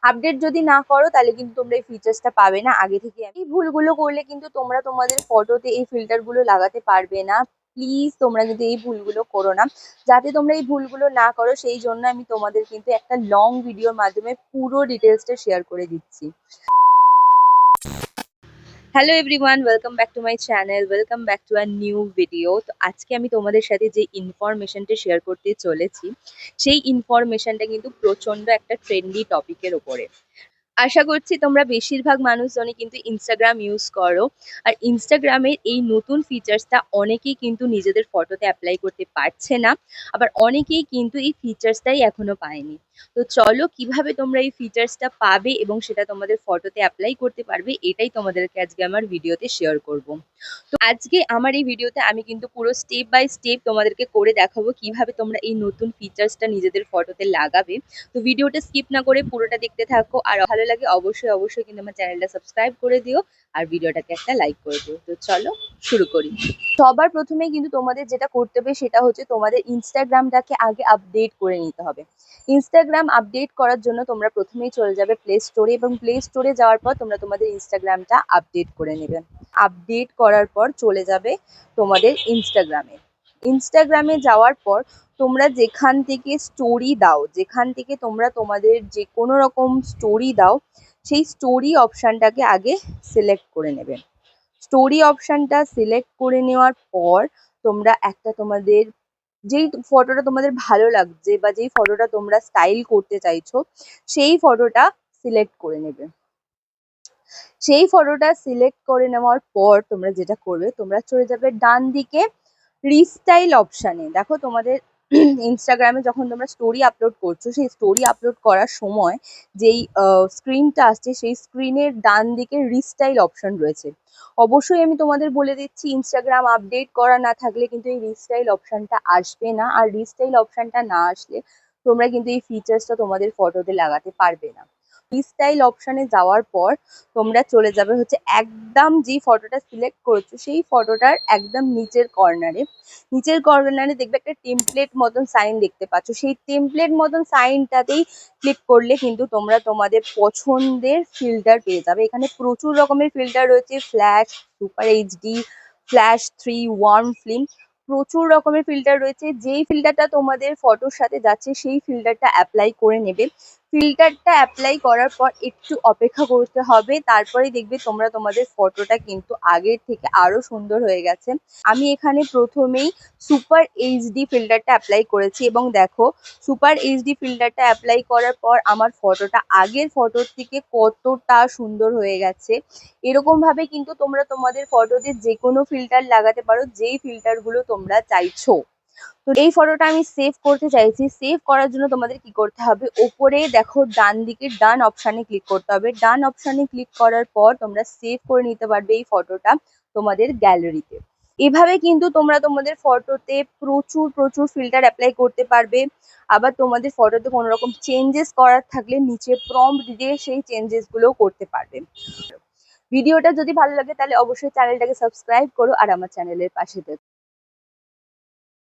Update যদি না করো তাহলে কিন্তু তোমরা এই ফিচার্সটা পাবে না আগে থেকে। এই ভুলগুলো করলে কিন্তু তোমরা তোমাদের ফটোতে এই ফিল্টারগুলো লাগাতে পারবে না। প্লিজ তোমরা কিন্তু এই ভুলগুলো করো না। যাতে তোমরা এই ভুলগুলো না করো সেই জন্য আমি তোমাদের কিন্তু একটা লং ভিডিওর মাধ্যমে পুরো ডিটেলসটা শেয়ার করে দিচ্ছি। Hello everyone, welcome back to my channel, welcome back to a new video. তো আজকে আমি তোমাদের সাথে যে ইনফরমেশনটা শেয়ার করতে চলেছি সেই ইনফরমেশনটা কিন্তু প্রচন্ড একটা ট্রেন্ডি টপিকের ওপরে। আশা করছি তোমরা বেশিরভাগ মানুষজনই কিন্তু ইনস্টাগ্রাম ইউজ করো। আর ইনস্টাগ্রামের এই নতুন ফিচার্সটা অনেকেই কিন্তু নিজেদের ফটোতে অ্যাপ্লাই করতে পারছে না, আবার অনেকেই কিন্তু এই ফিচার্সটাই এখনো পায়নি। তো চলো কিভাবে তোমরা এই ফিচার্সটা পাবে এবং সেটা তোমাদের ফটোতে অ্যাপ্লাই করতে পারবে এটাই তোমাদেরকে আজকে আমার ভিডিওতে শেয়ার করব। তো আজকে আমার এই ভিডিওতে আমি কিন্তু পুরো স্টেপ বাই স্টেপ তোমাদেরকে করে দেখাবো কিভাবে তোমরা এই নতুন ফিচার্সটা নিজেদের ফটোতে লাগাবে। তো ভিডিওটা স্কিপ না করে পুরোটা দেখতে থাকো, আর ভালো লাগে অবশ্যই অবশ্যই কিন্তু আমার চ্যানেলটা সাবস্ক্রাইব করে দিও আর ভিডিওটাকে একটা লাইক করে দিও। তো চলো শুরু করি। সবার প্রথমে কিন্তু তোমাদের যেটা করতে হবে সেটা হচ্ছে তোমাদের ইনস্টাগ্রামটাকে আগে আপডেট করে নিতে হবে। ইনস্টাগ্রাম আপডেট করার জন্য তোমরা প্রথমেই চলে যাবে প্লে স্টোরে, এবং প্লে স্টোরে যাওয়ার পর তোমরা তোমাদের ইনস্টাগ্রামটা আপডেট করে নেবে। আপডেট করার পর চলে যাবে তোমাদের ইনস্টাগ্রামে। ইনস্টাগ্রামে যাওয়ার পর তোমরা যেখান থেকে স্টোরি দাও, যেখান থেকে তোমরা তোমাদের যে কোনো রকম স্টোরি দাও, সেই স্টোরি অপশানটাকে আগে সিলেক্ট করে নেবে। স্টোরি অপশানটা সিলেক্ট করে নেওয়ার পর তোমরা একটা তোমাদের যেই ফটোটা তোমাদের ভালো লাগছে বা যেই ফটোটা তোমরা স্টাইল করতে চাইছো সেই ফটোটা সিলেক্ট করে নেবে। সেই ফটোটা সিলেক্ট করে নেওয়ার পর তোমরা যেটা করবে, তোমরা চলে যাবে ডান দিকে রিস্টাইল অপশানে। দেখো তোমাদের ইনস্টাগ্রামে যখন তোমরা স্টোরি আপলোড করছো, সেই স্টোরি আপলোড করার সময় যেই স্ক্রিনটা আসছে সেই স্ক্রিনের ডান দিকে রিস্টাইল অপশান রয়েছে। অবশ্যই আমি তোমাদের বলে দিচ্ছি, ইনস্টাগ্রাম আপডেট করা না থাকলে কিন্তু এই রিস্টাইল অপশানটা আসবে না, আর রিস্টাইল অপশানটা না আসলে তোমরা কিন্তু এই ফিচার্সটা তোমাদের ফটোতে লাগাতে পারবে না। রিস্টাইল অপশানে যাওয়ার পর তোমরা চলে যাবে হচ্ছে একদম যে ফটোটা সিলেক্ট করেছো সেই ফটোটার একদম নিচের কর্নারে দেখবে একটা টেমপ্লেট মতন সাইন দেখতে পাচ্ছ। সেই টেমপ্লেট মতন সাইনটাতেই ক্লিক করলে কিন্তু তোমরা তোমাদের পছন্দের ফিল্টার পেয়ে যাবে। এখানে প্রচুর রকমের ফিল্টার রয়েছে, flash, super HD, flash 3, warm film, প্রচুর রকমের ফিল্টার রয়েছে। যেই ফিল্টারটা তোমাদের ফটোর সাথে যাচ্ছে সেই ফিল্টারটা অ্যাপ্লাই করে নেবে। ফিল্টারটা অ্যাপ্লাই করার পর একটু অপেক্ষা করতে হবে, তারপরে দেখবে তোমরা তোমাদের ফটোটা কিন্তু আগের থেকে আরো সুন্দর হয়ে গেছে। আমি এখানে প্রথমেই সুপার এইচডি ফিল্টারটা অ্যাপ্লাই করেছি, এবং দেখো সুপার এইচডি ফিল্টারটা অ্যাপ্লাই করার পর আমার ফটোটা আগের ফটোর থেকে কতটা সুন্দর হয়ে গেছে। এরকম ভাবে কিন্তু তোমরা তোমাদের ফটোতে যে কোনো ফিল্টার লাগাতে পারো, যেই ফিল্টারগুলো তোমরা চাইছো। তো এই ফটোটা আমি সেভ করতে চাইছি। সেভ করার জন্য তোমাদের কি করতে হবে, ওপরে দেখো ডান দিকে ডান অপশানে ক্লিক করতে হবে। ডান অপশানে ক্লিক করার পর তোমরা সেভ করে নিতে পারবে এই ফটোটা তোমাদের গ্যালারিতে। এভাবে কিন্তু তোমরা তোমাদের ফটোতে প্রচুর প্রচুর ফিল্টার অ্যাপ্লাই করতে পারবে। আবার তোমাদের ফটোতে কোনো রকম চেঞ্জেস করার থাকলে নিচে প্রম্পট দিয়ে সেই চেঞ্জেসগুলোও করতে পারবে। ভিডিওটা যদি ভালো লাগে তাহলে অবশ্যই চ্যানেলটাকে সাবস্ক্রাইব করো আর আমার চ্যানেলের পাশে থেকো।